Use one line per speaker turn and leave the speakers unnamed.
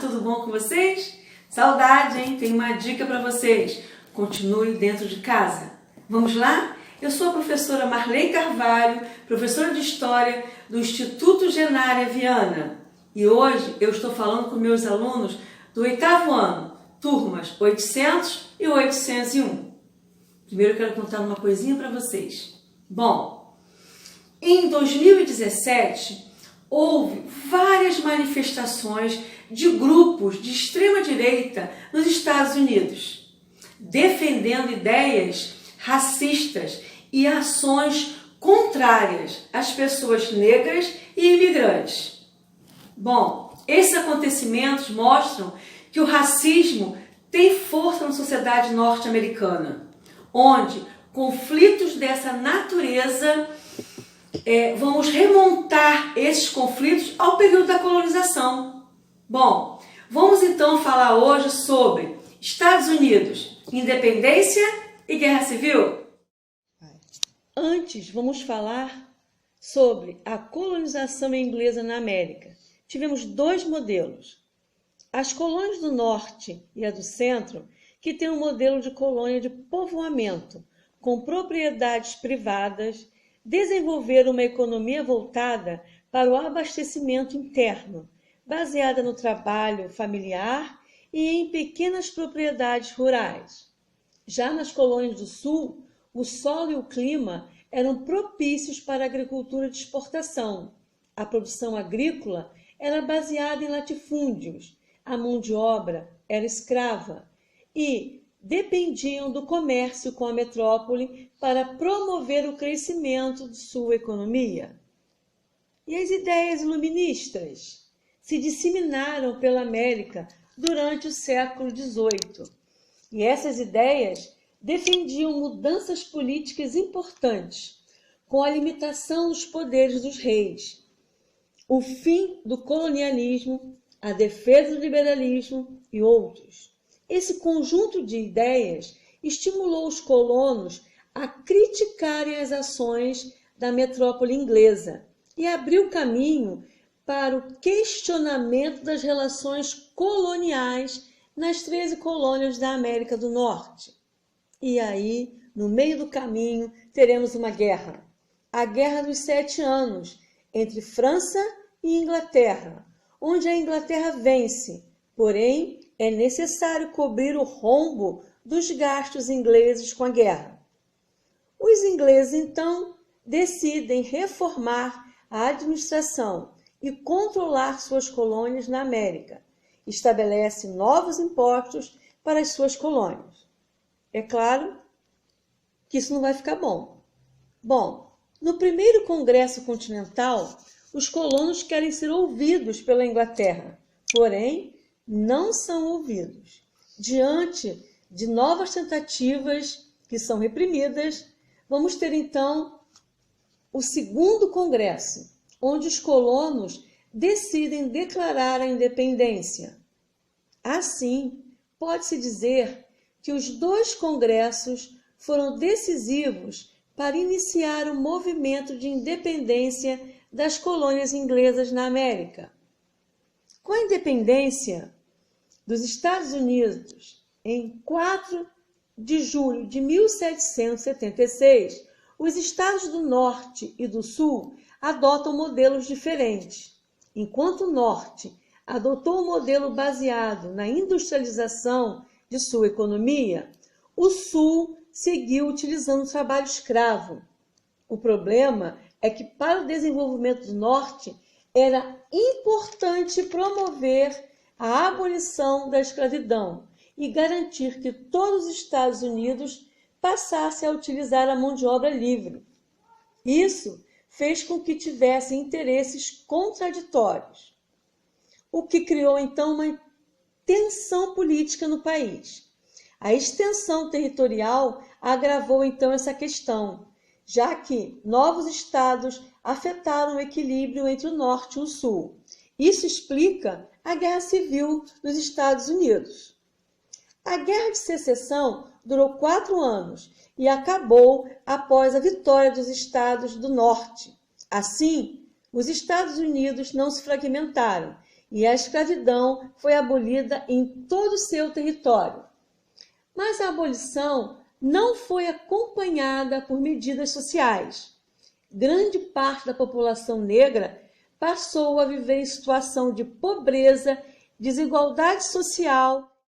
tudo bom com vocês? Saudade, hein? Tenho uma dica para vocês. Continue dentro de casa. Vamos lá? Eu sou a professora Marley Carvalho, professora de História do Instituto Genária Viana. E hoje eu estou falando com meus alunos do 8º ano, turmas 800 e 801. Primeiro eu quero contar uma coisinha para vocês. Bom, em 2017, houve várias manifestações de grupos de extrema-direita nos Estados Unidos, defendendo ideias racistas e ações contrárias às pessoas negras e imigrantes. Bom, esses acontecimentos mostram que o racismo tem força na sociedade norte-americana, onde conflitos dessa natureza vamos remontar esses conflitos ao período da colonização. Bom, vamos então falar hoje sobre Estados Unidos, independência e guerra civil.
Antes, vamos falar sobre a colonização inglesa na América. Tivemos dois modelos. As colônias do norte e a do centro, que tem um modelo de colônia de povoamento, com propriedades privadas, desenvolveram uma economia voltada para o abastecimento interno, baseada no trabalho familiar e em pequenas propriedades rurais. Já nas colônias do sul, o solo e o clima eram propícios para a agricultura de exportação. A produção agrícola era baseada em latifúndios, a mão de obra era escrava e dependiam do comércio com a metrópole para promover o crescimento de sua economia. E as ideias iluministas se disseminaram pela América durante o século XVIII. E essas ideias defendiam mudanças políticas importantes, com a limitação dos poderes dos reis, o fim do colonialismo, a defesa do liberalismo e outros. Esse conjunto de ideias estimulou os colonos a criticarem as ações da metrópole inglesa e abriu caminho para o questionamento das relações coloniais nas 13 colônias da América do Norte. E aí, no meio do caminho, teremos uma guerra. A Guerra dos 7 Anos, entre França e Inglaterra, onde a Inglaterra vence, porém é necessário cobrir o rombo dos gastos ingleses com a guerra. Os ingleses, então, decidem reformar a administração e controlar suas colônias na América. Estabelecem novos impostos para as suas colônias. É claro que isso não vai ficar bom. Bom, no primeiro Congresso Continental, os colonos querem ser ouvidos pela Inglaterra, porém não são ouvidos. Diante de novas tentativas que são reprimidas, vamos ter então o segundo Congresso, onde os colonos decidem declarar a independência. Assim, pode-se dizer que os dois congressos foram decisivos para iniciar o movimento de independência das colônias inglesas na América. Com a independência dos Estados Unidos, em 4 de julho de 1776, os estados do Norte e do Sul adotam modelos diferentes. Enquanto o Norte adotou um modelo baseado na industrialização de sua economia, o Sul seguiu utilizando o trabalho escravo. O problema é que, para o desenvolvimento do Norte, era importante promover a abolição da escravidão e garantir que todos os Estados Unidos passassem a utilizar a mão de obra livre. Isso fez com que tivessem interesses contraditórios, o que criou então uma tensão política no país. A extensão territorial agravou então essa questão, já que novos estados afetaram o equilíbrio entre o Norte e o Sul. Isso explica a Guerra Civil nos Estados Unidos. A Guerra de Secessão durou 4 anos e acabou após a vitória dos estados do Norte. Assim, os Estados Unidos não se fragmentaram e a escravidão foi abolida em todo o seu território. Mas a abolição não foi acompanhada por medidas sociais. Grande parte da população negra passou a viver em situação de pobreza, desigualdade social